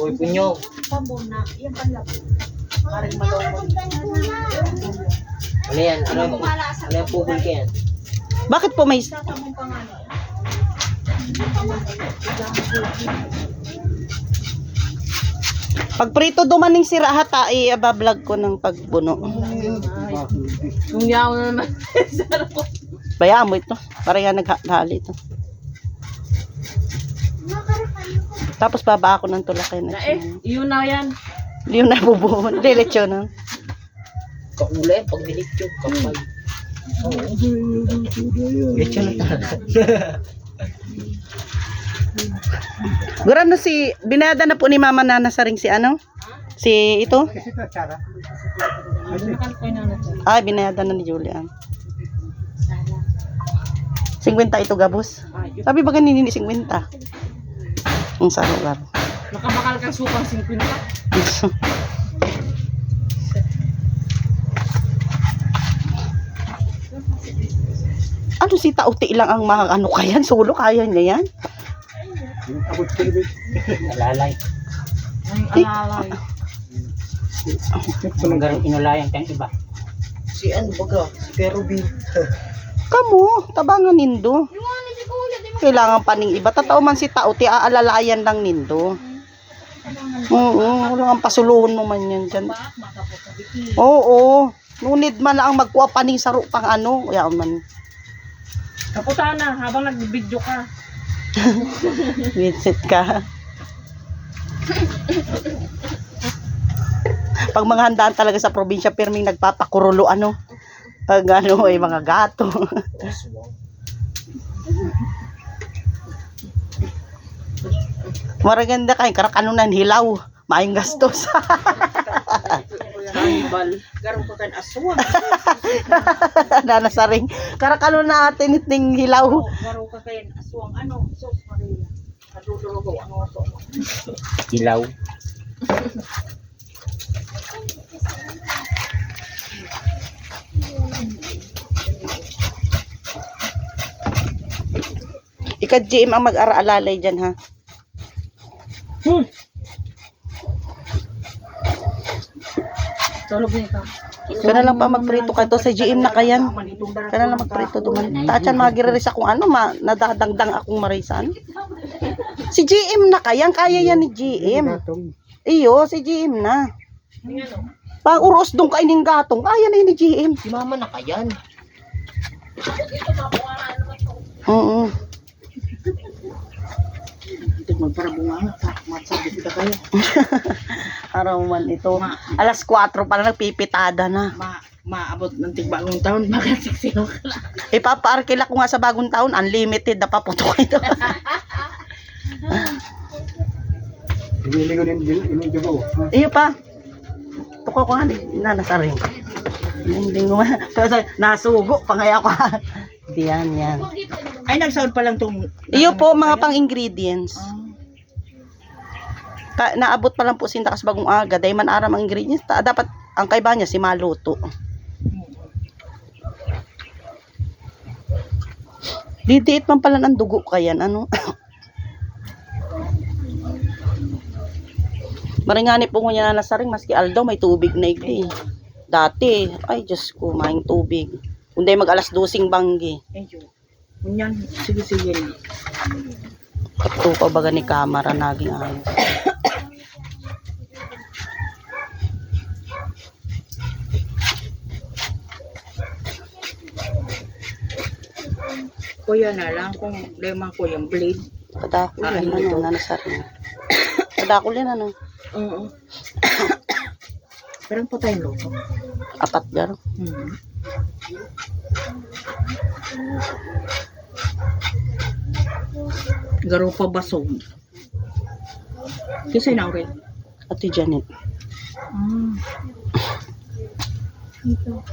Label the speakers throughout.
Speaker 1: Uy, punyo. Ano yan? Ano yung pugol ka yan?
Speaker 2: Bakit po may... Pag prito dumaning si Rahata, i-abablog ko ng pagbuno.
Speaker 3: Yung yaw na naman.
Speaker 2: Bayaan mo ito. Para yan naghali ito. Tapos baba ako ng tulak kayo na.
Speaker 3: Yun na yan.
Speaker 2: Yung nabubuhon. Lilitsyo na.
Speaker 1: Kakulay, pag dilitsyo, kapal. Litsyo na talaga.
Speaker 2: Gura na si, binayada na po ni Mama Nana sa ring si ano? Si ito? Ay, binayada na ni Julian. 50 ito gabos. Sabi ba ganun hindi 50? Ang saro-laro.
Speaker 3: Nakabakal kang supang 50.
Speaker 2: Ano si Tauti lang ang mga ano kayan? Solo kaya niya yan?
Speaker 1: Alalay.
Speaker 3: Ay, alalay.
Speaker 1: Sumagarang inulayan kang iba. Si ano baga? Si Perubin.
Speaker 2: Kamo, tabangan nindo. Kailangan pa ning iba. Tatao man si Tauti, aalalayan lang nindo. Oo, wala kang pasuluhon mo man yan dyan. Oo, nunid man lang magkuha pa ning saro pang ano. Kaya man.
Speaker 3: Kaputa na habang nag-video ka.
Speaker 2: Visit ka. Pag mga handaan talaga sa probinsya, pirming nagpapakurulo ano. Pag ano, ay mga gato. Maraganda kayo, karakanunan hilaw. Maayong gastos.
Speaker 3: Garong ko kan aswang.
Speaker 2: Nanasaring. Karakano natin iting hilaw.
Speaker 3: Garong ka kayo aswang. Ano? Sos Maria. Nadudulugo ang oso.
Speaker 1: Ilaw.
Speaker 2: Ika-GM ang mag-araalalay dyan ha.
Speaker 3: Tulog nito.
Speaker 2: Kana lang pa magprito ka to sa GM na kayan. Kana lang magprito duman. Tachan magireres akong ano nadadangdang akong marisan. Si GM na kayan, kaya yan ni GM. Iyo, si GM na. Pag uros dong kaining gatong, kaya na yun ni GM.
Speaker 1: Si mama na kayan.
Speaker 2: Oo.
Speaker 3: Ito magparabunga ka. Matsabi kita kayo.
Speaker 2: Araw man ito. Alas 4 pa lang nagpipitada na.
Speaker 3: Maabot ng tigbagong taon. Magasiksiyo ka lang.
Speaker 2: Ipapaarkila ko nga sa bagong taon, unlimited na paputok ito. Iyo pa. Tuko ko nga nanasaring. Hindi ko man. Nasugo pa nga ako. Diyan yan.
Speaker 3: Ay, nagsaod pa lang itong...
Speaker 2: Iyo po mga pang ingredients. Naabot pa lang po sinta kas bagong aga. Dahil man aram ang ingredients. Dapat ang kaiba niya si maluto. Didiit man pala ng dugo kayan. Ano? Maringani po niya na nasaring maski aldaw may tubig na igdi. Dati, ay Diyos ko, maing tubig. Kundi mag-alas 12 banggi.
Speaker 3: Thank you. Kunyan, sige.
Speaker 2: Ito pa baga ni kamera naging ayos.
Speaker 3: Kuya na lang kung lemang ko yung blade.
Speaker 2: Kadako yan, ano, nanasaring. Kadako yan, ano.
Speaker 3: Oo. Parang patay loko.
Speaker 2: 4 garo.
Speaker 3: Garo pa basog. Kisay na rin.
Speaker 2: Ate Janet.
Speaker 3: Ito.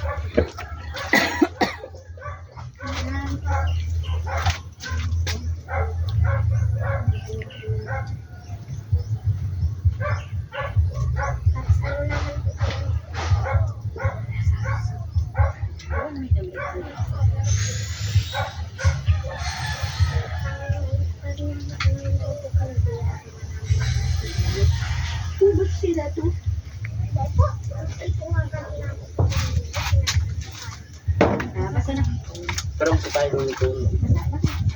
Speaker 1: Pero sa tayo dito.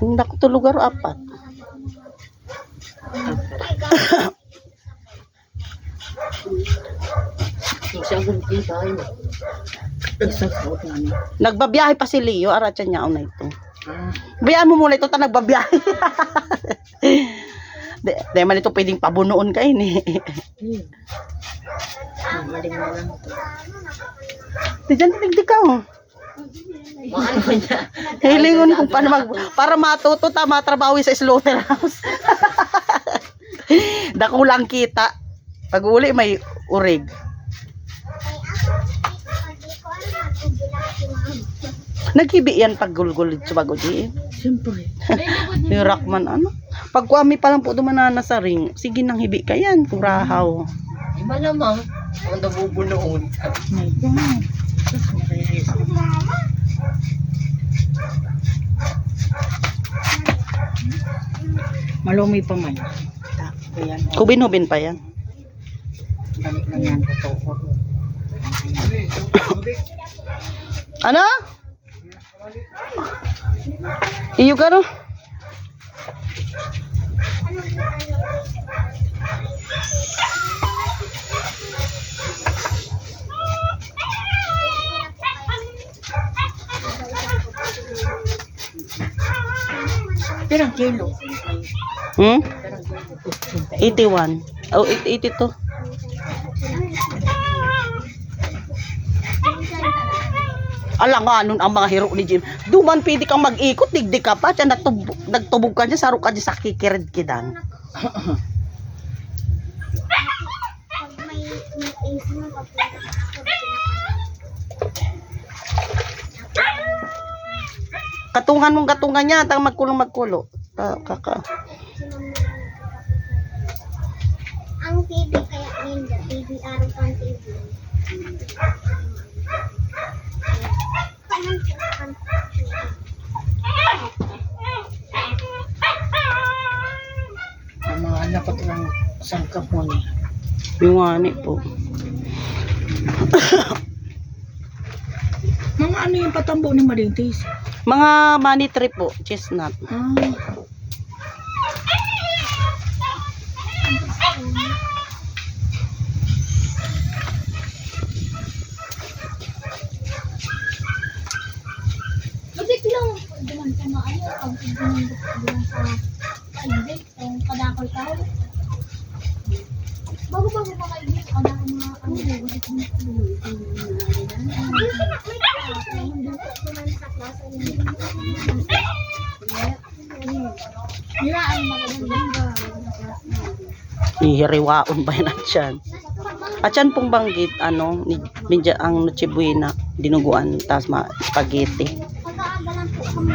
Speaker 2: Hindi ako tulog aro 4.
Speaker 1: Siya ang kita tayo.
Speaker 3: Nagsasot na niya.
Speaker 2: Nagbabiyahe pa si Leo, aratsan niya na ito.
Speaker 3: Ah,
Speaker 2: Bayaan mo muna ito, nagbabiyahe. Di man ito pwedeng pabunoon kayo ni.
Speaker 3: magaling na lang ito.
Speaker 2: Di dyan, tigdi ka oh.
Speaker 1: Maano niya?
Speaker 2: Hilingon kung paano para matuto ta matrabaho sa slaughterhouse. Dakulang kita. Pag uli may urig. Naghibi yan pag gulgulid sa bago di.
Speaker 3: Siyempre.
Speaker 2: Hirak man ano. Pag kuami pa lang po dumanana sa ring, sige nang hibi ka yan, kurahaw.
Speaker 1: Di ba lamang? Ang nabubunoon.
Speaker 3: My God. Sus, Maria. Malumi pa man. Ayan.
Speaker 2: Kubin-hubin pa yan.
Speaker 3: Balik na yan. Totoo.
Speaker 2: Ano? Iyo ka no?
Speaker 3: Pirang kilo.
Speaker 2: Hmm? 81. Oh, 82. Alam nga, nun ang mga hero ni Jim. Duman, pwede kang mag-ikot, digdi ka pa. Tiyan, nagtubog ka dyan, saro ka dyan sa kikirid kidan. Katungan mong katungan niya, tang magkulo. Kaka.
Speaker 4: Ang TV kaya ninja, TV araw kang TV.
Speaker 3: Ang mga anak ko lang sangkap mo niya.
Speaker 2: Yung ani po.
Speaker 3: Mga ano yung patambo ni Marintis?
Speaker 2: Mga money trip po, chestnut.
Speaker 3: Ah.
Speaker 4: Mabik lang. Duman sa maayo. Ang duman sa kaibig. Ang kadakol ka. Bago-bago pa kaibig. Ang mga
Speaker 2: Ihiriwaon ba yan at yan? At yan pong banggit, ano, medyo ang noche buena, dinuguan, tas spaghetti.
Speaker 4: pag-aaga lang po kami.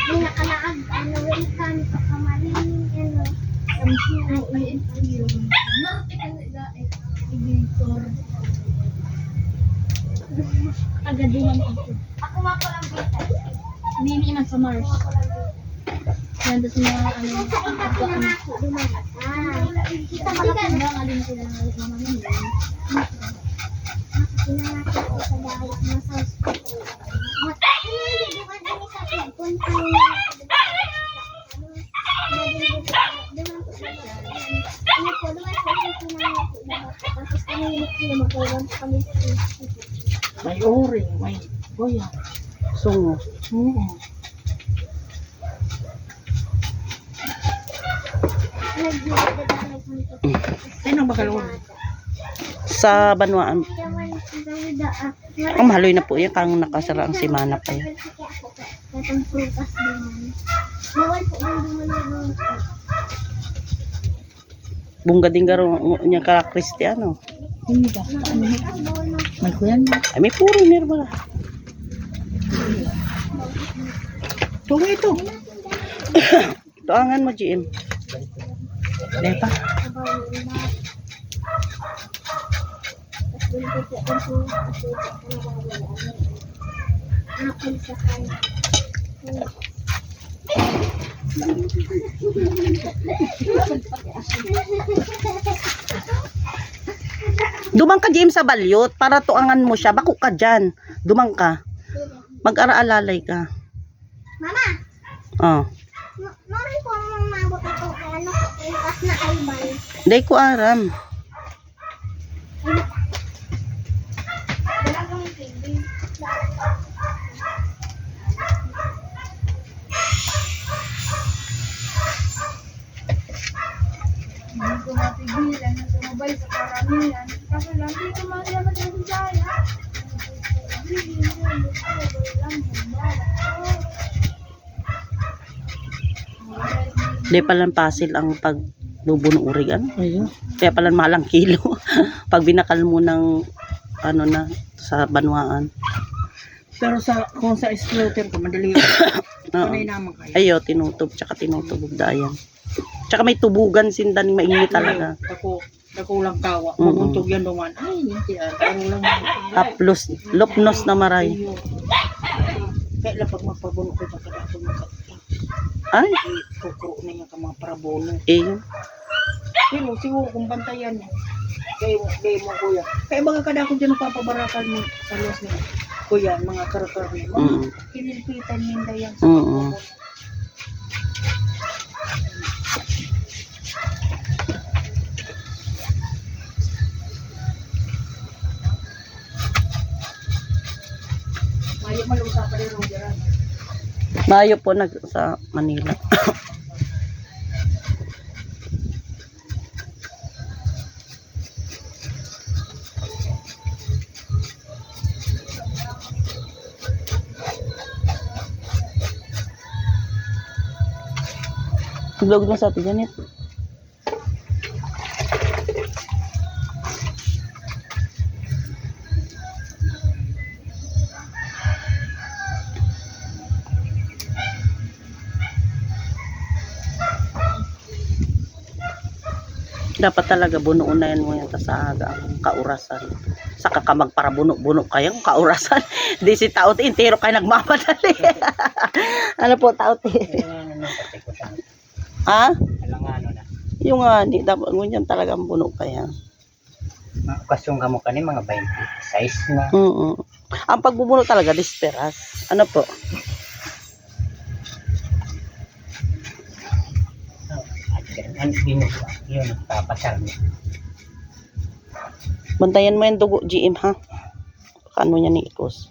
Speaker 4: May nakalaag, ano, ikan, pakamarin, ano, agaduhan ako. Ako nga palang bita. Hindi naman sa Mars. Yan, tapos mga ano, ako ang kita ba lang ba? Alin sila ng alit mama nila. Pinangati ko sa dahil na sa hospital. Bukan kami sa pagpunta niya. Tapos kami sila magkaroon kami sa
Speaker 3: May oring, may boya.
Speaker 2: Sungo.
Speaker 3: Sino ba kalawang?
Speaker 2: Sa Banwaan. Ang mahaloy na po yan, kang nakasara ang simana pa yan.
Speaker 4: Katang prutas naman. Bawal po ang dumalang.
Speaker 2: Bunga din garo niya ka Kristiyano.
Speaker 3: Hindi ba? Ano? May kuyan ba?
Speaker 2: Ay, may foreigner ba?
Speaker 3: Tungo ito.
Speaker 2: Ito Tuangan mo, GM.
Speaker 1: Lepa.
Speaker 2: Dumang ka, GM, sa balyot para tuangan mo siya. Bako ka dyan. Dumang ka. Mag-araalalay ka.
Speaker 4: Mama,
Speaker 2: Oh.
Speaker 4: mari ko mabot ito kaya ano kas na albal.
Speaker 2: Day ko aram.
Speaker 4: Dalagang TV. Hindi ko mapigilan na sumabay sa karamihan. Kaso lang, di ko malaman sa Bisaya.
Speaker 2: Day palang pasil ang pagbubunurig. Ano?
Speaker 1: Ayun.
Speaker 2: Kaya palang malang kilo. Pag binakal mo ng ano na sa banwaan.
Speaker 1: Pero kung sa slaughter ko, madali yun.
Speaker 2: Oo.
Speaker 1: Panay naman kayo.
Speaker 2: Ayo, tinutub, tsaka tinutubog dayan. Tsaka may tubugan sindan, mainit talaga.
Speaker 1: Dako lang kawa.
Speaker 2: Mm-mm.
Speaker 1: Pupuntog yan duman. Ay, hindi ah. Daro lang.
Speaker 2: Taplos, lopnos na maray.
Speaker 1: Ayun. Kaya lang pag magpabuno ko, baka dako magkakita.
Speaker 2: Ay,
Speaker 1: Kukuro na yung mga parabono.
Speaker 2: eh.
Speaker 1: Pero siguro kung bantayan mo. Kaya mo kuya. Kaya mga kadako dyan papabarakal mo sa los niya. Kuya, mga karakter niya.
Speaker 2: Mm.
Speaker 1: Kinilpitan ninda yan sa
Speaker 2: Mm.
Speaker 1: pagpabuno. Mayo malusa pa rin Rogeran.
Speaker 2: Mayo po sa Manila. Vlog mo sa atin, Janet. Dapat talaga bunuunayan mo yan sa aga ang kaurasan. Saka ka magparabuno-buno kayong kaurasan. Di si taot intero kayo nagmamadali. Ano po taot Ha?
Speaker 1: Alang na.
Speaker 2: Yung ani, dapat ngunyan talagang buno kaya.
Speaker 1: Okasyon ka mo kanin mga 20 size na.
Speaker 2: Ang pagbubuno talaga, disperas. Ano po?
Speaker 1: Ang binuha, yun, papasal mo.
Speaker 2: Bantayan mo yung dugo, GM, ha? Paano niya ni Ikos?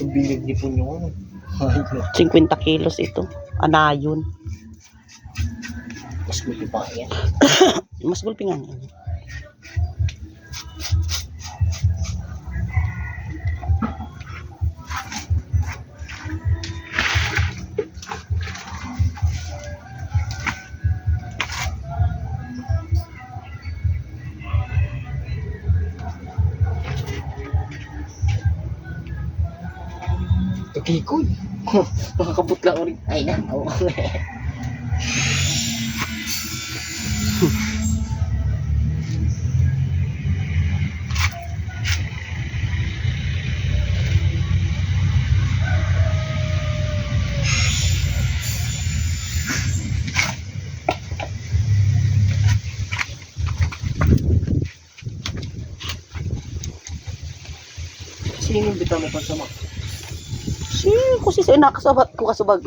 Speaker 1: Bilig di po nyo.
Speaker 2: 50 kilos ito. Anayon.
Speaker 1: Mas gusto pa yan.
Speaker 2: Mas gulpingan yan.
Speaker 1: Tukikoy. Makakabot lang ulit. Ay na. Sino yung bitaw mo pa sa mga?
Speaker 2: Kasi sa nakasabag ko kasubag.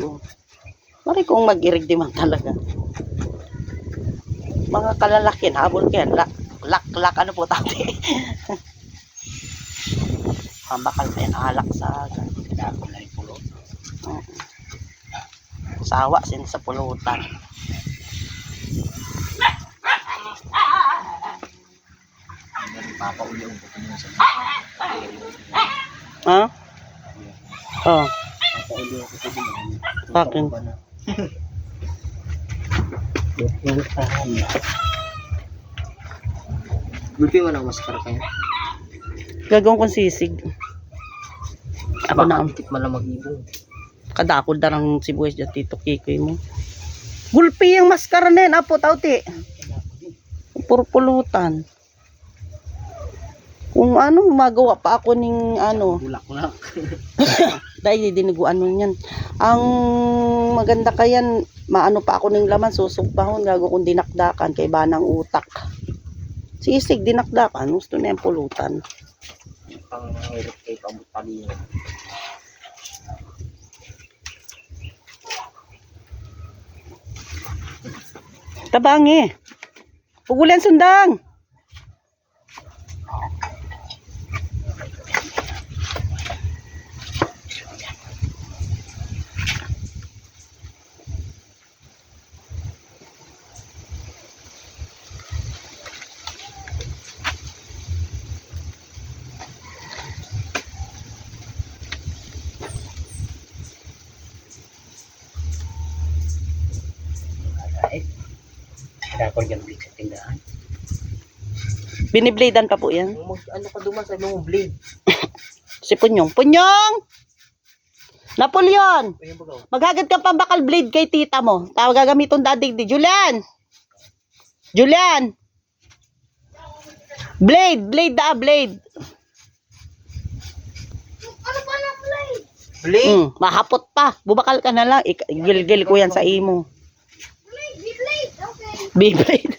Speaker 2: Mari kong mag-irig di man talaga. Mga kalalakin, habol kaya. Lak, ano po tati? Ang bakal pa yan, alak sa
Speaker 1: Dako na yung pulo.
Speaker 2: sawa sin sa pulutan.
Speaker 1: Papauli-uli ko mo sa
Speaker 2: Ha? Oh,
Speaker 1: papauli ko din.
Speaker 2: bakit?
Speaker 1: Yung tahan na. Buti mo na maskara kayo.
Speaker 2: Gagawin kong sisig. Ako na.
Speaker 3: Dikit man lang mag-ibong.
Speaker 2: Kadakol na ng sibuyas dyan, Tito Kikoy mo. Gulpi yung maskara na yan, apo, tauti. Puro pulutan. Kung ano, magawa pa ako ng ano.
Speaker 3: Bulak-bulak.
Speaker 2: Dahil diniguan mo yan. Ang maganda kayan, maano pa ako ng laman, susugpahon, gago kong dinakdakan, kay banang utak. Sisig, dinakdakan, gusto na yung pulutan.
Speaker 3: Pang hirap kay pamutali.
Speaker 2: Tabangi. Pugulan sundang.
Speaker 3: Kaya ko dyan blade sa tindahan.
Speaker 2: Binibladean pa po yan.
Speaker 3: Ano ka duman sa mong blade?
Speaker 2: Si Punyong. Punyong! Napoleon!
Speaker 3: Ayun ba
Speaker 2: Maghagad ka pambakal blade kay tita mo. Tawag gagamiton dadig di. Julian! Julian! Blade! Blade da, blade!
Speaker 3: blade?
Speaker 2: Mahapot pa. Bubakal ka na lang. Gil-gil ko yan sa imo. Beyblade.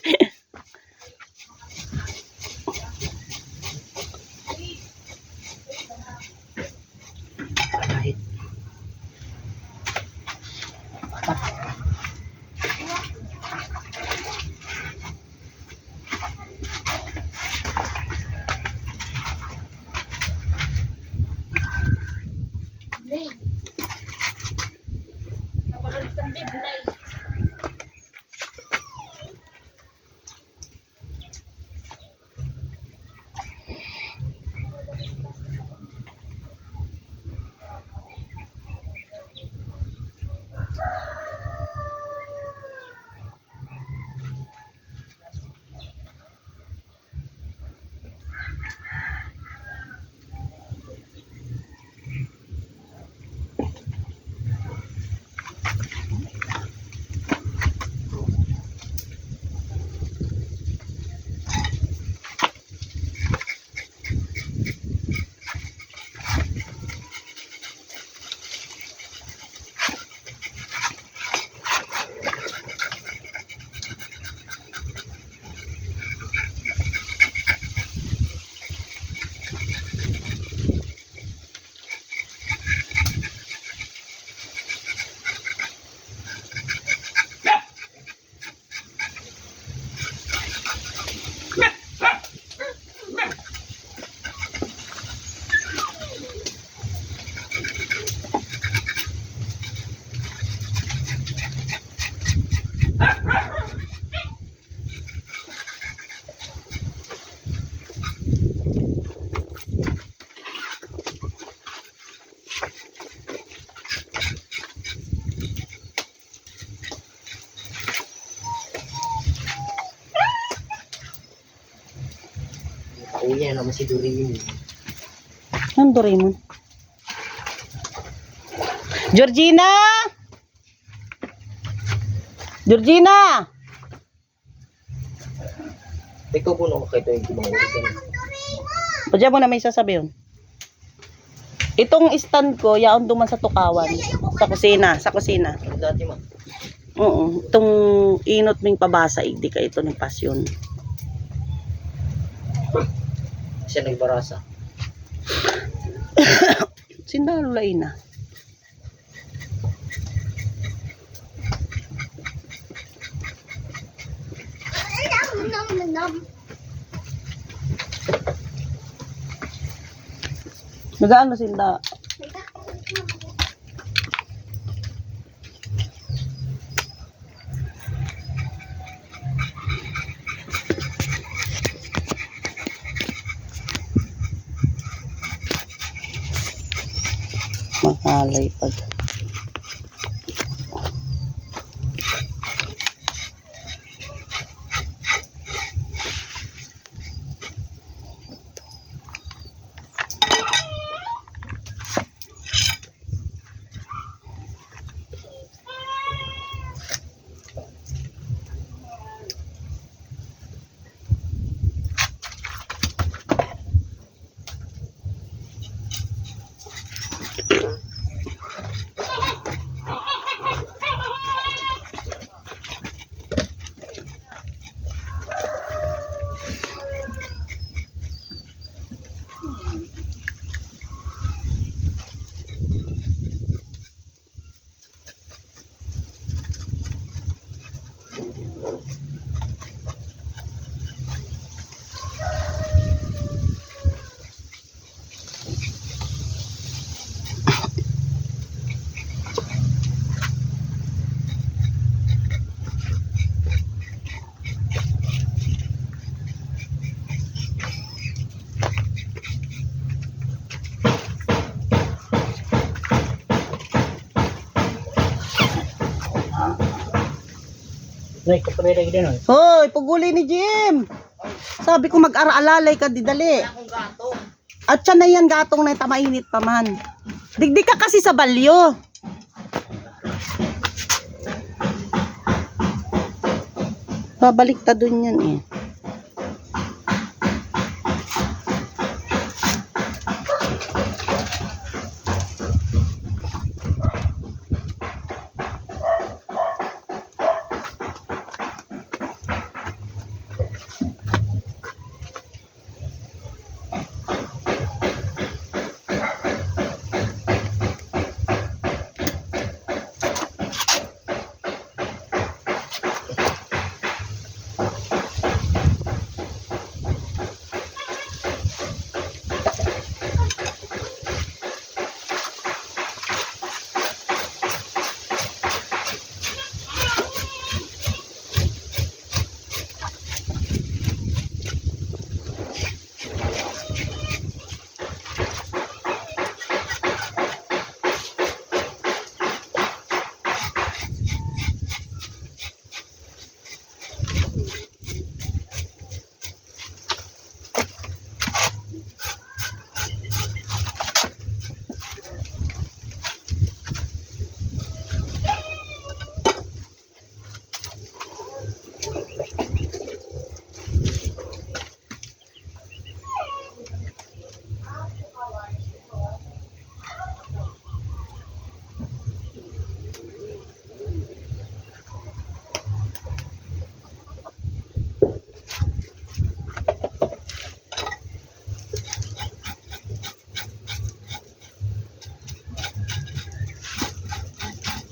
Speaker 3: Uya naman si Doraemon.
Speaker 2: Ang Doraemon. Georgina! Georgina!
Speaker 3: Ikaw po naman kayo yung gumawin.
Speaker 2: O dyan mo na may sasabihin. Itong stand ko, yaon duman sa tukawan. Sa kusina, sa kusina.
Speaker 3: Dati man.
Speaker 2: Oo, itong inot ming pabasa, di ka ito ng pasyon.
Speaker 3: Siya nagbarasa.
Speaker 2: Sindalulay na. Nagaan mo sinda. Mahalay pag.
Speaker 3: Nay, kapatid lagi din.
Speaker 2: Hoy, puguli ni Jim. Sabi ko mag-araalalay ka, didali. At siya na yan, gatong na tamainit pa man. Digdig ka kasi sa balyo. Babalik ta dun yan eh.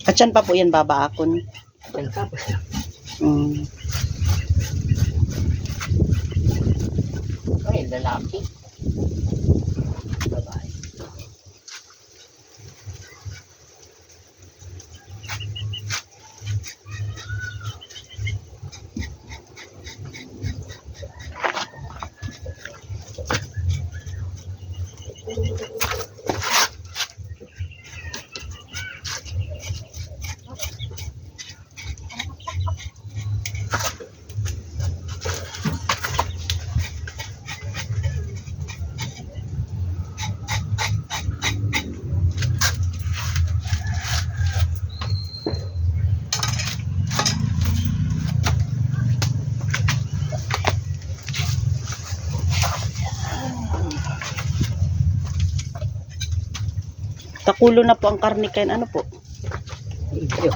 Speaker 2: At yan pa po yan babaakon. Mm.
Speaker 3: Ay, lalaki. Babae.
Speaker 2: Kakulo na po ang karne kain. Ano po?
Speaker 3: Iyo.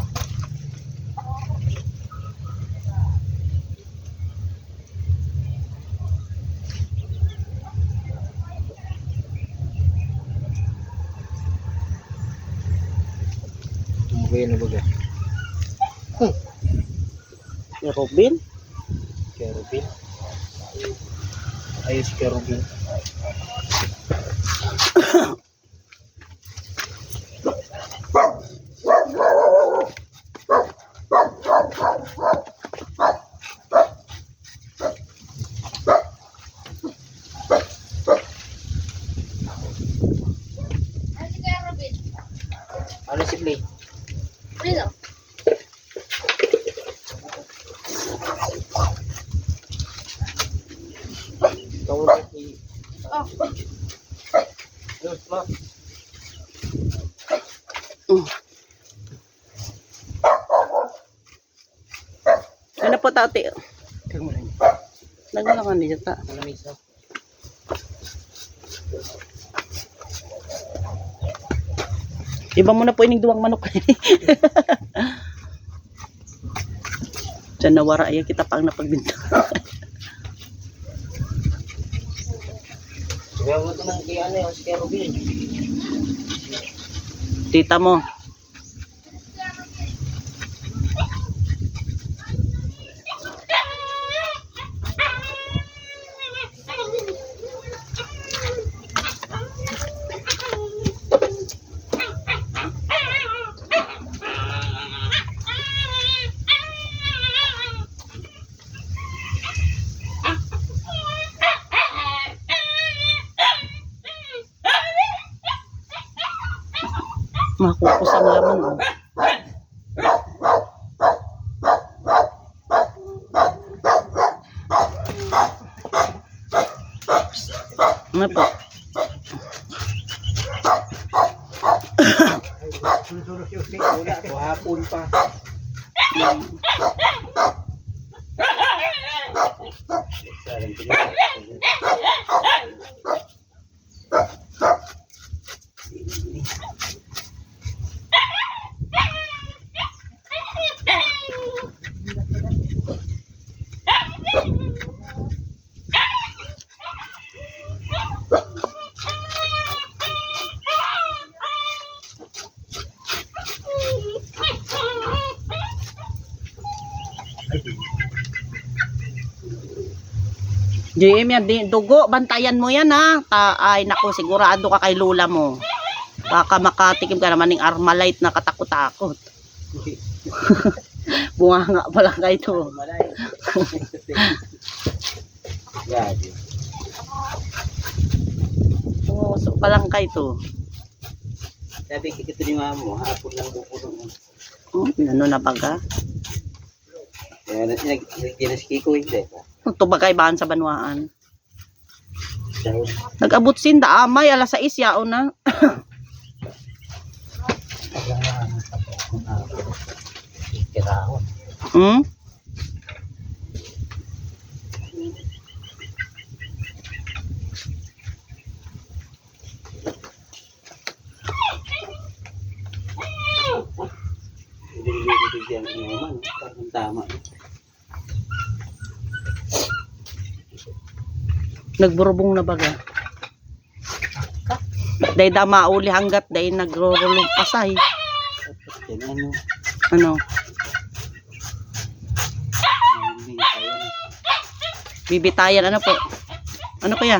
Speaker 3: Tumukoy na baga.
Speaker 2: Si Robin?
Speaker 3: Kerubin. Ayos kerubin. Ano si Play?
Speaker 4: Dito.
Speaker 3: Tawag na si...
Speaker 4: Oh.
Speaker 3: Yun, ma.
Speaker 2: Ano po tati?
Speaker 3: Tingnan mo lang.
Speaker 2: Nagmalakan niya ta.
Speaker 3: Malamig sa...
Speaker 2: Iba mo na po ining duwang manok. Diyan nawara ay kita pang napagbinta.
Speaker 3: Sabihan mo ito ng kay ano yung si Kerubin.
Speaker 2: Tita mo. Makukos ang laman. Oh. Ano po?
Speaker 3: Wala, hapon pa.
Speaker 2: JM yan, dugo, bantayan mo yan ha. Ay naku, sigurado ka kay lula mo. Baka makatikim ka naman ng Armalite na katakot-takot. Bunganga pa lang kayo to.
Speaker 3: Malay. Grabe.
Speaker 2: Pumusok pa lang kayo to.
Speaker 3: Sabi kikito ni mama mo, hapon lang bupuno mo.
Speaker 2: Ano na baga?
Speaker 3: Kaya nagkinas kiko hindi.
Speaker 2: Ito bagay bahan sa banwaan.
Speaker 3: Dahil
Speaker 2: Nag-abot sinda amay, alas 6 yaon na.
Speaker 3: kirahon.
Speaker 2: Hmm?
Speaker 3: Hindi yan inuman. Parang tama.
Speaker 2: Nagburubong na baga. Dahil da mauli hanggat dahil nagrorulong pasay.
Speaker 3: Yan ano.
Speaker 2: Ano?
Speaker 3: Hindi tayo na.
Speaker 2: Bibitayan ano po? Ano kaya?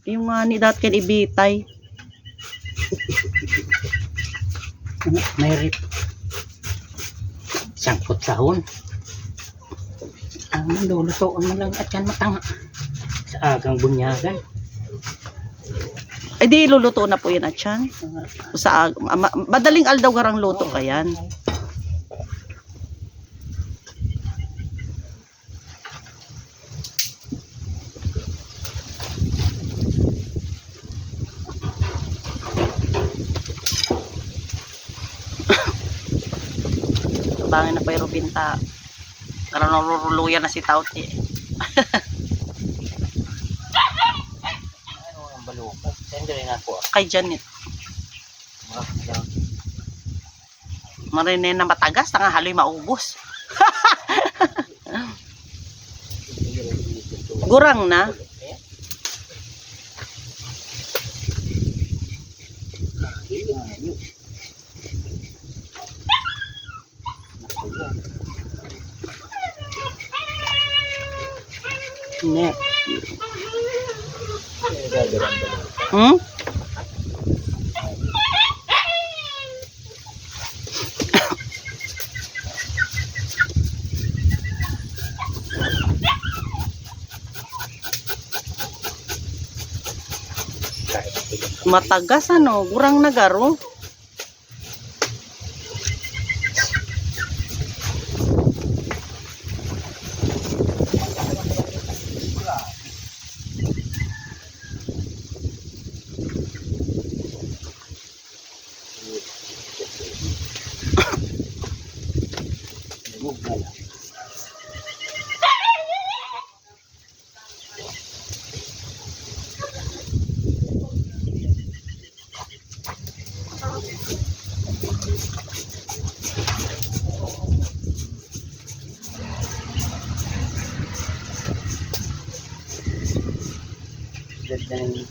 Speaker 2: Yung ni dat kan ibitay.
Speaker 3: May rip. Sangkot sahon. Ang lulutoan mo lang at yan matanga. Sa agang bunyagan.
Speaker 2: Ay di luluto na po yan at yan. Sa madaling aldaw garang luto ka yan. Bangin na pa yung rubinta. Karang naruruluyan na si Tauti.
Speaker 3: Ano ang balukat? Send rin ako.
Speaker 2: Kay Janet. Marinin na matagas, nga haloy maubos. Gurang na. Net. Hmm? Matagas ano, gurang na garo.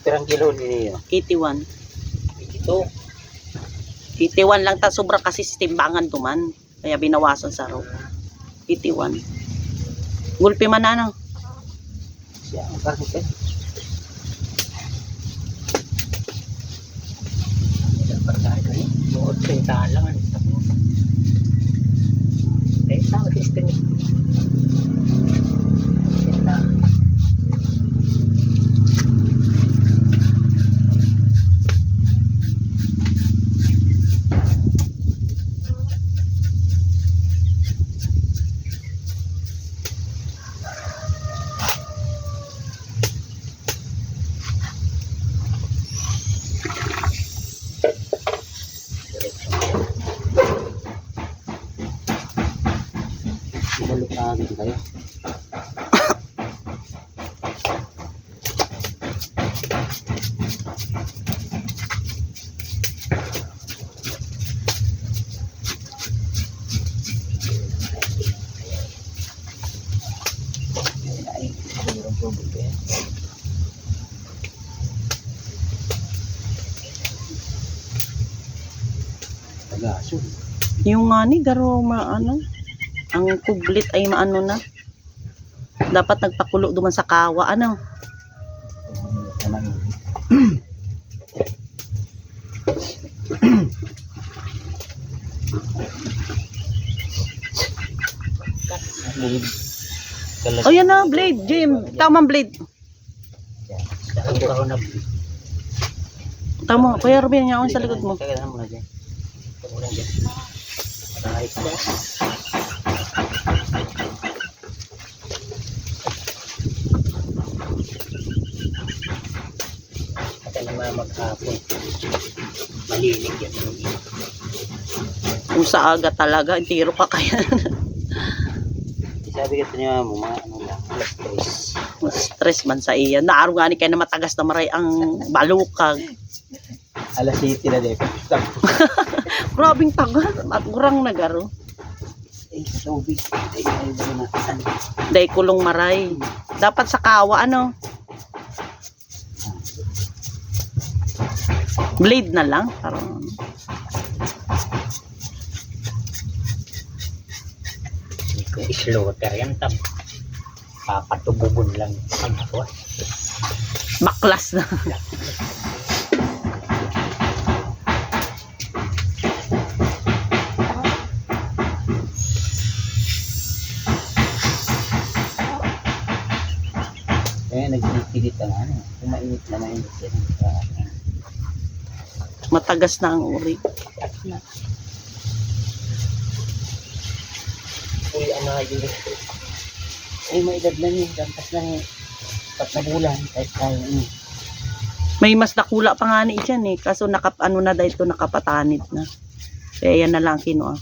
Speaker 3: Perang kilo ni
Speaker 2: 81.
Speaker 3: ito.
Speaker 2: 81 lang ta, sobra kasi sa timbangan tuman. Kaya binawasan sa raw. 81. Gulpi man na ano.
Speaker 3: Siya ang karne. Dapat tayo eh. Buot sa lang. Eh, tawag system.
Speaker 5: din kayo. Tagaso.
Speaker 2: Yung nga ni garo maano, ang kublit ay maano na. Dapat nagpakulo duman sa kawa ano. Oh yan na, blade, Jim. Tamang blade. Tama, Kuya Robin niya sa likod mo.
Speaker 5: Ata naman maghapon. Malinig yan.
Speaker 2: Kung sa aga talaga, tiro ka kaya.
Speaker 5: Sabi kasi niya mo, mga ano lang, alas 3.
Speaker 2: Stress man sa iya. Naaro nga ni kayo na matagas na maray ang balukag.
Speaker 5: Alas 7 na din.
Speaker 2: Grabing tagal. At gurang na garo.
Speaker 5: Eh, tubig. Ay, ba na.
Speaker 2: Day kulong maray. Dapat sa kawa ano. Blade na lang. Parang
Speaker 5: Slaughter yan, tab. Papatububon lang ang ako.
Speaker 2: baklas na.
Speaker 5: Kaya nagpilit ang ano. Kung mainit na mainit yan.
Speaker 2: Matagas na ang uri.
Speaker 5: Uy, ano yun. Ay, may edad na yun. Dampas na yun. 4 na bulan. Kahit kaya yun.
Speaker 2: May mas nakula pa nga ni dyan eh. Kaso ano na dahil ito nakapatanid na. Kaya yan na lang kinuha.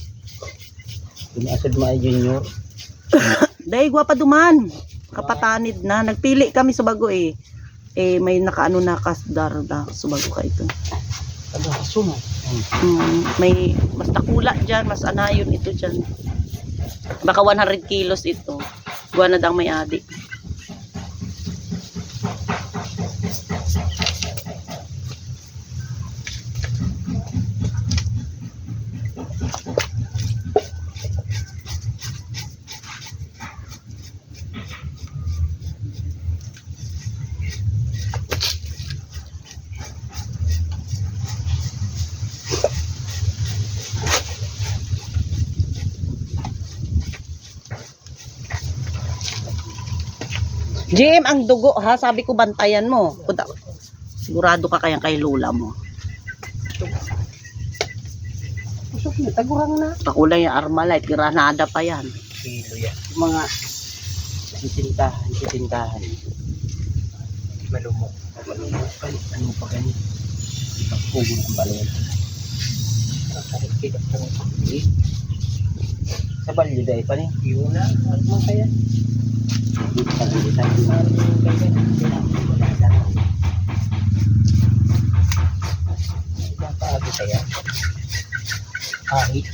Speaker 5: Inaasad mo ay junior.
Speaker 2: Dahil gwapa duman. Kapatanid na. Nagpili kami sa bago eh. Eh may nakaano na kasdar na sa bago ka ito.
Speaker 5: Ano, kaso no?
Speaker 2: May mas nakula dyan. Mas anayon ito dyan. Baka 100 kilos ito. Buwan na dang may adik. Jim, ang dugo ha, sabi ko bantayan mo. Sigurado ka kayang kay lula mo.
Speaker 5: Pusok na, tagurang na.
Speaker 2: Pakulay yung Armalite, granada pa yan.
Speaker 5: Kilo yan. Mga sisintahan. Malumok. Malumok pa. Ano pa ganyan? Pagpugong ang balon. Nakarik ako ng sa balyo dahil pa rin. Yun na. Ano man kaya? Dito sa gilid tayo. Wala lang. Ito ang paabi kaya. Kahit.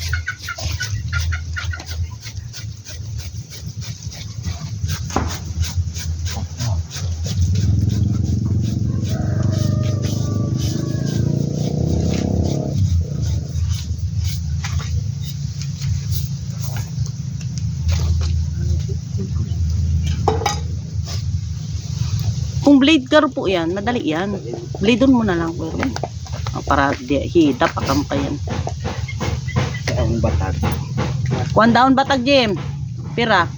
Speaker 2: Kung blade car po yan, madali yan. Blade mo na lang. Pero, para hidap, akam pa yan.
Speaker 5: Ang batag.
Speaker 2: Kuan down batag, Jim. Pira.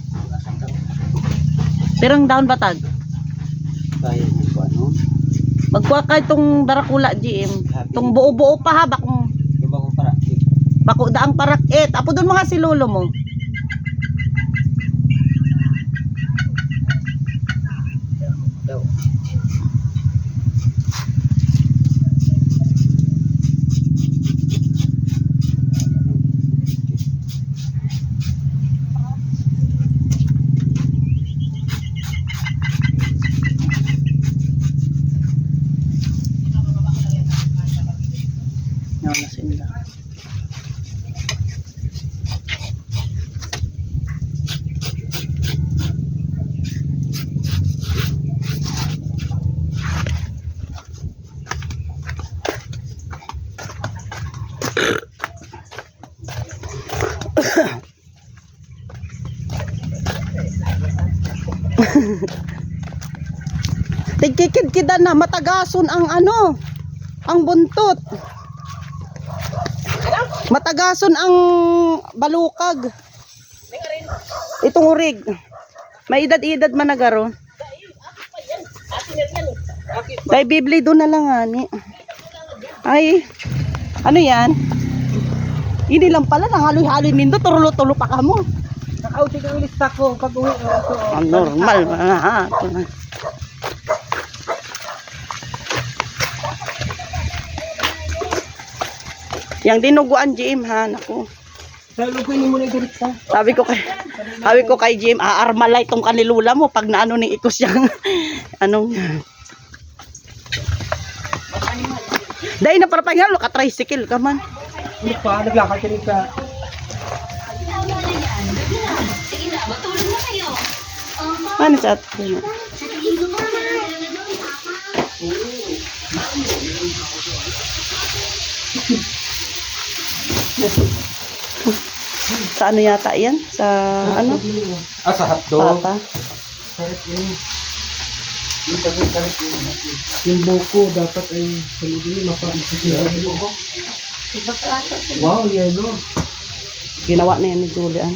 Speaker 2: Pirang down batag.
Speaker 5: Kaya nyo po ano?
Speaker 2: Magkuha ka itong darakula, Jim. Itong buo-buo pa ha.
Speaker 5: Yung bagong para.
Speaker 2: Bako daang parakit. Apo doon mga silulo mo.
Speaker 5: Daw.
Speaker 2: Yan na sinda. Tigkikid-kidan na, matagason ang ano, ang buntot. Matagason ang balukag. Itong urig. May edad-edad managaro. Kay Bibli doon na lang ani. Ay, ano yan? Hindi lang pala, nanghaloy-haloy nindo, turulo-tulo pa ka mo.
Speaker 5: Nakauti ka ulit ako pag uwi ko.
Speaker 2: Ang normal ha. Yang dinuguan Jim ha, naku.
Speaker 5: Lalo ko hindi mo na direkta.
Speaker 2: Sabi ko kay Jim, aarmalay tong kanilula mo pag naano ni ikos yang anong dahil na para panghalo ka tricycle ka man.
Speaker 5: Hindi pa, naglakad ka rin ka.
Speaker 2: Ano sa sa ano yata yan? Sa ano?
Speaker 5: Sa hotdog.
Speaker 2: Papa.
Speaker 5: Sarap yun. Yung buko dapat ay saludin, mapaisit yung buko. Wow, yelo.
Speaker 2: Ginawa na yan ni Julian.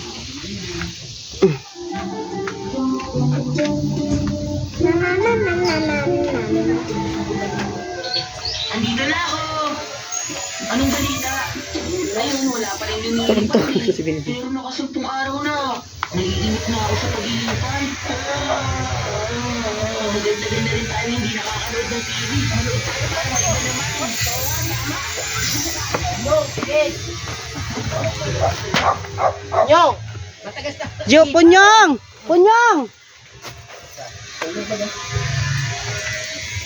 Speaker 3: Andito na ako. Anong balita? Ngayon wala pa rin lumilipad eh. Pero nakasampung araw na. Naiinip na ako sa paghihintay. Maganda-ganda rin tayo hindi nakakanood ng TV. Manood tayo para maiba naman. Yo, sige. Yo! Matagas na.
Speaker 2: Jo, Punyong! Punyong!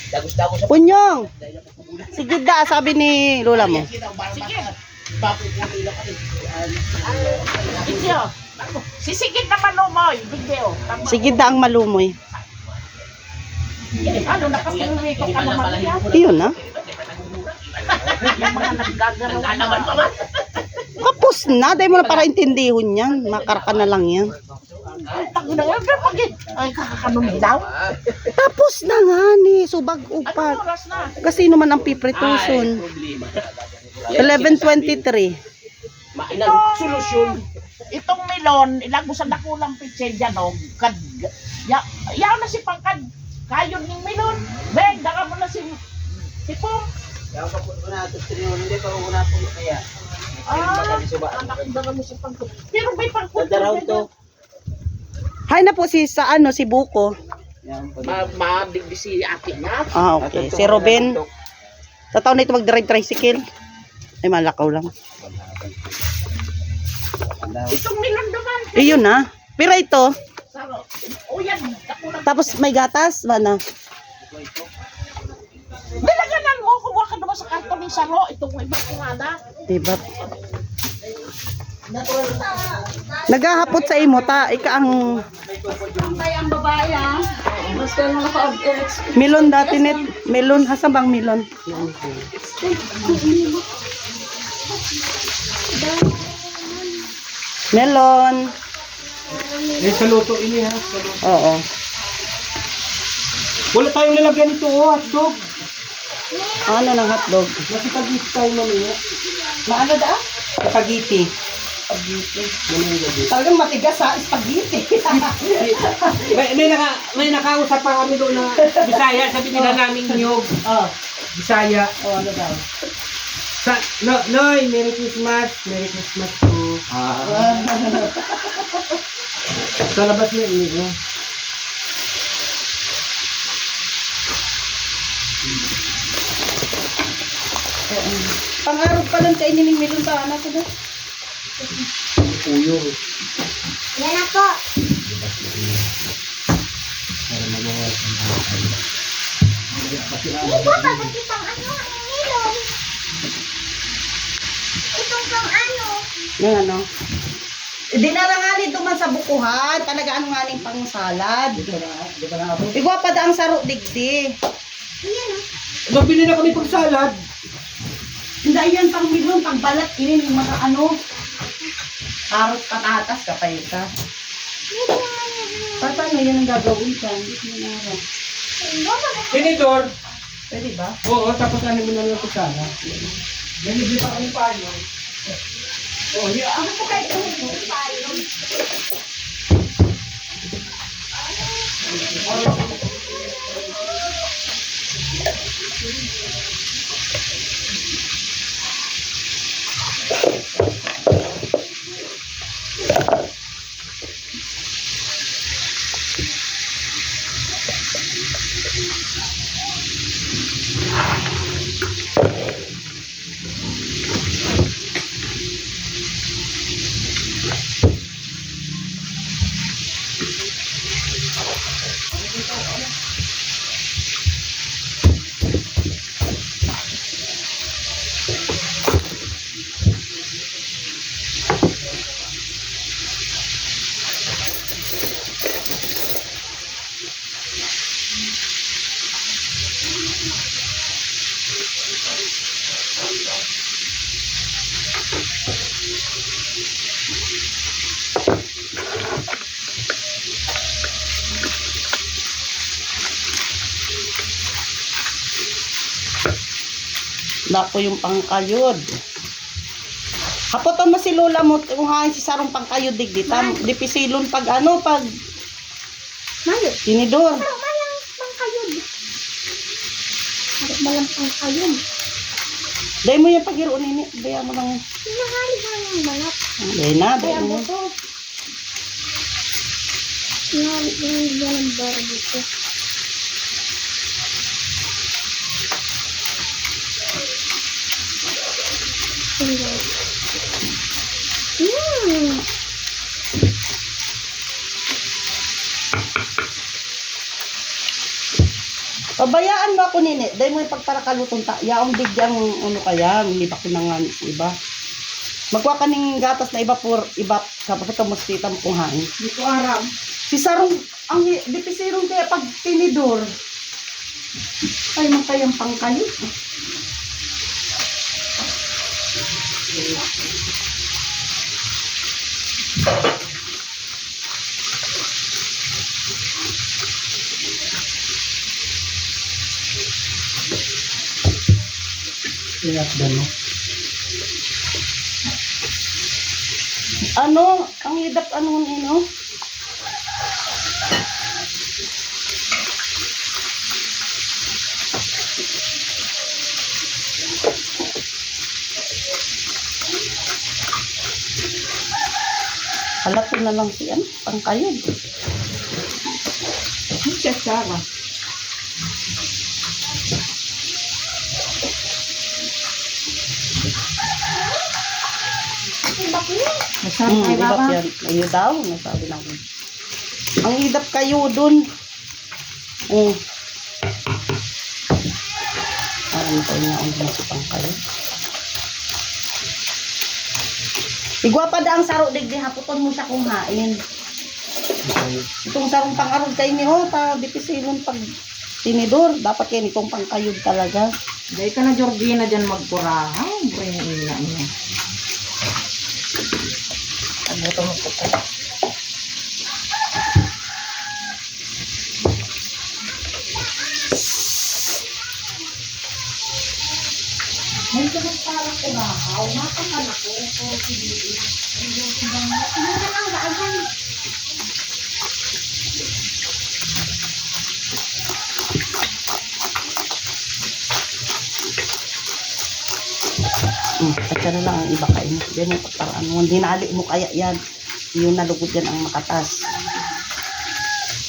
Speaker 5: Dagos-dagos sa
Speaker 2: Punyong! Sige da, sabi ni Lola mo.
Speaker 3: Sige. Video. Sisigit naman o mo, video.
Speaker 2: Sige da ang malumoy.
Speaker 3: Ano, nakasuwi ko ka naman yan.
Speaker 2: Iyon na.
Speaker 3: Yung mga naggagaraw naman pa ba?
Speaker 2: Kapos na, dahil mo na para intindihon yan. Makarka na lang yan.
Speaker 3: Tago na yan, pero pag ay kakakanon daw.
Speaker 2: Tapos na nga ni, subag
Speaker 3: Anong
Speaker 2: upat.
Speaker 3: oras na?
Speaker 2: Kasi naman ang piprituson. 11:23.
Speaker 5: Mainang solusyon.
Speaker 3: Itong melon, ilagusan na kulang pitse dyan o. Yaw na si Pangkad. Kayon ng melon. Beng, daka mo na si Pong.
Speaker 5: Yaw ka po na ito, hindi pa una po kaya.
Speaker 3: Anak, daka mo si Pangkad. Pero may Pangkad.
Speaker 5: Dadaraw to.
Speaker 2: Hay na po si sa ano, si Buko.
Speaker 3: Mabigdi si ate niya.
Speaker 2: Ah, okay. Si Robin. Sa taon na ito mag-drive tricycle. Ay, malakaw lang.
Speaker 3: Itong melon naman.
Speaker 2: Iyon na. Pero ito,
Speaker 3: Saro. O yan, kakulang.
Speaker 2: tapos may gatas, ba na?
Speaker 3: Dilaganan mo, kumuha ka naman sa karton ni Saro. Itong ibang kumada.
Speaker 2: Diba? Naghahapot sa imo, ta. Ika ang
Speaker 4: Ang babae ah. Basta
Speaker 2: melon dati net. Melon, hasan bang melon? Melon.
Speaker 5: Eh, sa luto ini ha.
Speaker 2: Oo.
Speaker 5: Wala tayong lalagyan ito, hotdog.
Speaker 2: Ano ng hotdog?
Speaker 5: Nakipag-eat tayo mamaya.
Speaker 2: Maano da? Spaghetti. Talagang matigas sa spaghetti.
Speaker 5: may nakausap pa kami doon na Bisaya, sabi nila namin niyog.
Speaker 2: Oh,
Speaker 5: Bisaya.
Speaker 2: ano daw?
Speaker 5: Noy, Merry Christmas. Merry Christmas to. Sa labas na ini.
Speaker 2: Pangarap pa lang kainin ng melon sa anak ko na.
Speaker 5: Puyo.
Speaker 4: Yan na po. Hindi po, pagkakitang ano, ang melon.
Speaker 2: Yung ano. Dinarangani duman sa bukuhan. Talaga ano nga ning pang salad.
Speaker 5: Di ba na ako?
Speaker 2: Igwa pa da ang saro digdi.
Speaker 5: Mabili na kami pag salad.
Speaker 2: Hindi yan pang milon, pang balat. Ini yung mga ano. Karot patatas kapay ka. Paano yan ang gagawin ka? Hindi ko nangyari.
Speaker 5: Tinidor.
Speaker 2: Pwede ba?
Speaker 5: Oo, tapos ano mo na lang pag salad. Nalibig pa kami paano. Oh, yeah.
Speaker 4: Ano po kayo ito?
Speaker 2: Napo yung pangkayod. Hapoton mo si Lola mo kung hain si sarong pangkayod digdi. Dipisilon pag ano, pag
Speaker 4: Mayo.
Speaker 2: tinidor.
Speaker 4: Pero malang pangkayod. Harap malang pangkayod.
Speaker 2: Day mo yung pagiro nini. Day mo lang.
Speaker 4: Mahali ka ng balat.
Speaker 2: Day na, day
Speaker 4: Kaya
Speaker 2: mo.
Speaker 4: mo to. Mahali ka ng balat bar dito.
Speaker 2: Pabayaan mo ako nini. Day mo yung pagparakalutong ta. Yaong bigyang ano kaya. Hindi ba kinangan iba. Magwa ka ng gatas na iba por iba kapag ka mustita mo kung hain.
Speaker 1: Hindi ko aram.
Speaker 2: Si sarong ang dipisirong kaya pag tinidor. Ay man kayang pangkayod.
Speaker 5: Tinakdan mo.
Speaker 2: Ano? Ang hidap anong ino? Halato na lang si ano, pangkayod.
Speaker 1: Siya Sarah. Masarap
Speaker 2: Hmm,
Speaker 1: ay
Speaker 2: hidap
Speaker 1: baba.
Speaker 2: yan. Ayun daw, nasabi na ko. Ang hidap kayo dun. Oh. Ano ko niya ang masipang kayo. Igwa pa da ang saro digdi haputon mo siya kung hain. Itong sarong pangarod kayo ni ho, ta dipisilon pag tinidor. Dapat yan itong pangkayod talaga.
Speaker 1: Dahil ka na Georgina dyan magpurahaw. Brain ina niya.
Speaker 5: Ano mo po ka?
Speaker 1: May ganun parang purahaw. Makapan ako.
Speaker 2: At na lang ang iba kain. Yan yung parang ano. Hindi naali mo kaya yan. Yung nalugod yan ang makatas.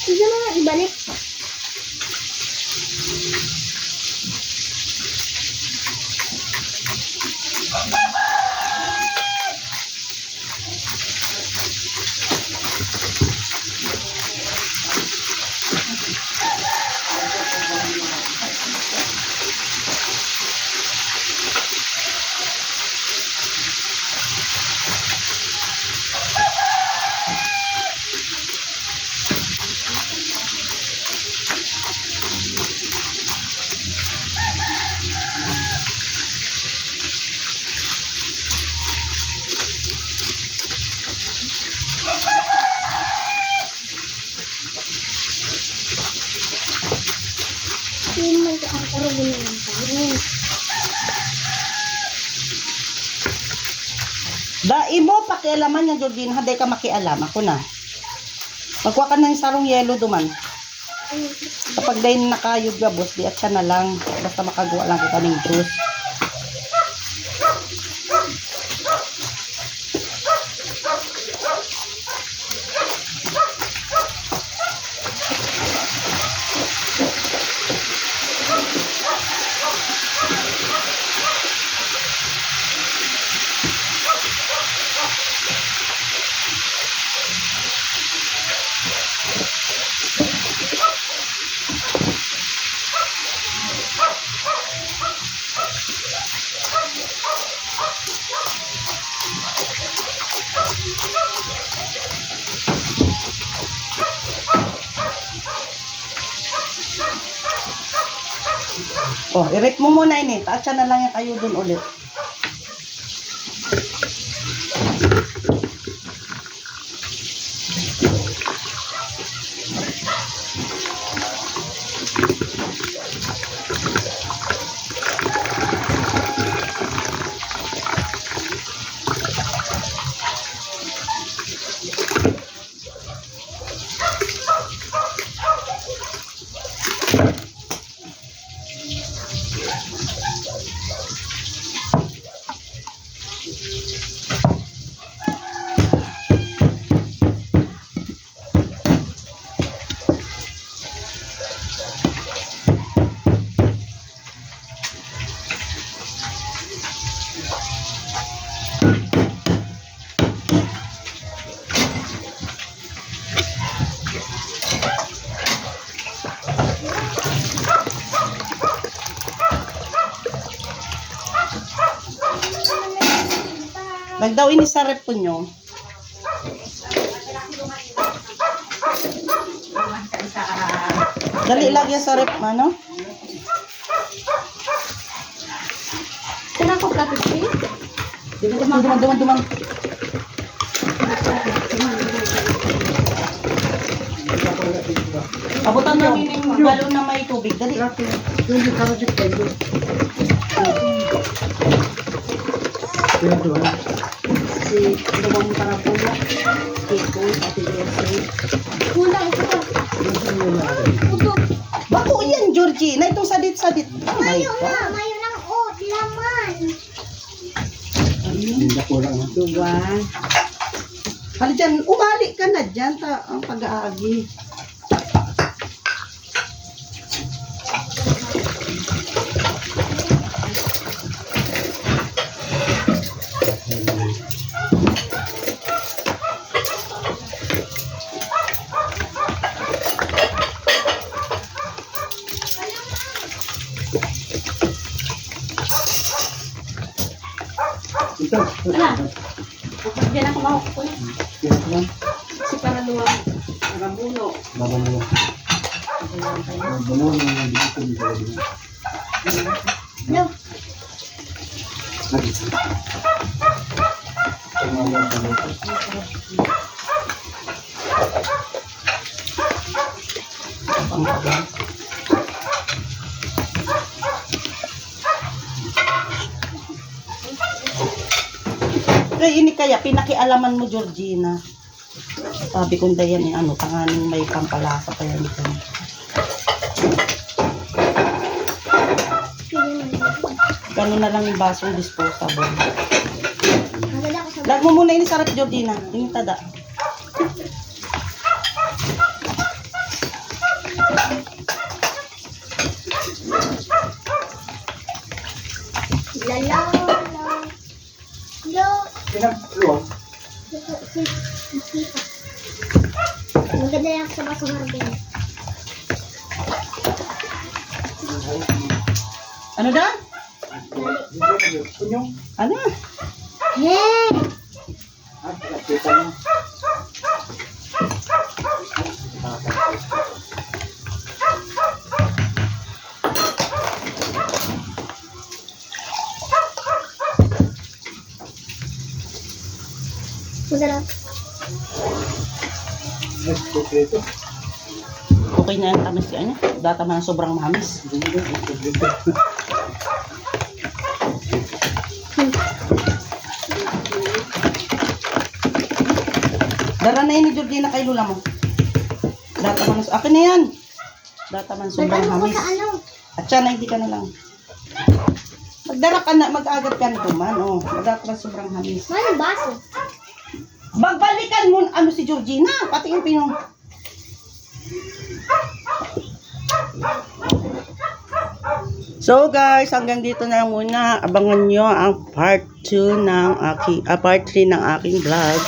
Speaker 4: Sige na, ibalik.
Speaker 2: Dai mo, pakialaman yan, Georgina. Hindi ka makialam. Ako na. Magkuha ka na yung sarong yelo duman. Kapag dahil nakayod gabos, di at siya na lang. Basta makagawa lang kita ng juice. Oh, i-rate mo muna ini. Taatsa na lang yung kayo dun ulit. Daw ini sa rep po nyo. Dali lang yan sa rep, ano?
Speaker 4: Kailangan ko plato siya.
Speaker 2: Duman. Abutan namin yung galon na may tubig. Dali.
Speaker 1: Si Lumang Tarapulo, Kiko, Ate Jesse.
Speaker 4: Kulang ito pa.
Speaker 2: Bago yan, Georgina. Itong sadit-sadit. Oh my God.
Speaker 4: Mayo ng oat, laman.
Speaker 1: Diba?
Speaker 2: Hali dyan, umali ka na dyan. Ang pag-aagi.
Speaker 4: Kapag yan ako mahukukuya.
Speaker 1: Si Paraluwang, Rambuno.
Speaker 4: No.
Speaker 2: Kaya ini kaya, pinakialaman mo, Georgina. Sabi ko dayan yung ano, tanganing may pampalasa kaya nito. Gano'n na lang yung basong disposable. Lag mo muna ini sarap, Georgina. Ini tada.
Speaker 4: Maganda yan sa basong harbin.
Speaker 2: Ano da? Ano?
Speaker 4: Hey! Maganda.
Speaker 2: Okay na yung tamis kaya niya. Data man sobrang mahamis. Dara na yun ni Georgina kay Lula mo. Data man, akin na yan. Data man, sobrang hamis. At siya, hindi ka na lang. Magdara ka na, mag-agad ka na duman. Oh, magdara ka na sobrang hamis.
Speaker 4: Ano baso?
Speaker 2: Magbalikan mo, ano si Georgina? Pati yung pinong. So guys, hanggang dito na lang muna. Abangan nyo ang part 2 ng aking, part 3 ng aking vlog.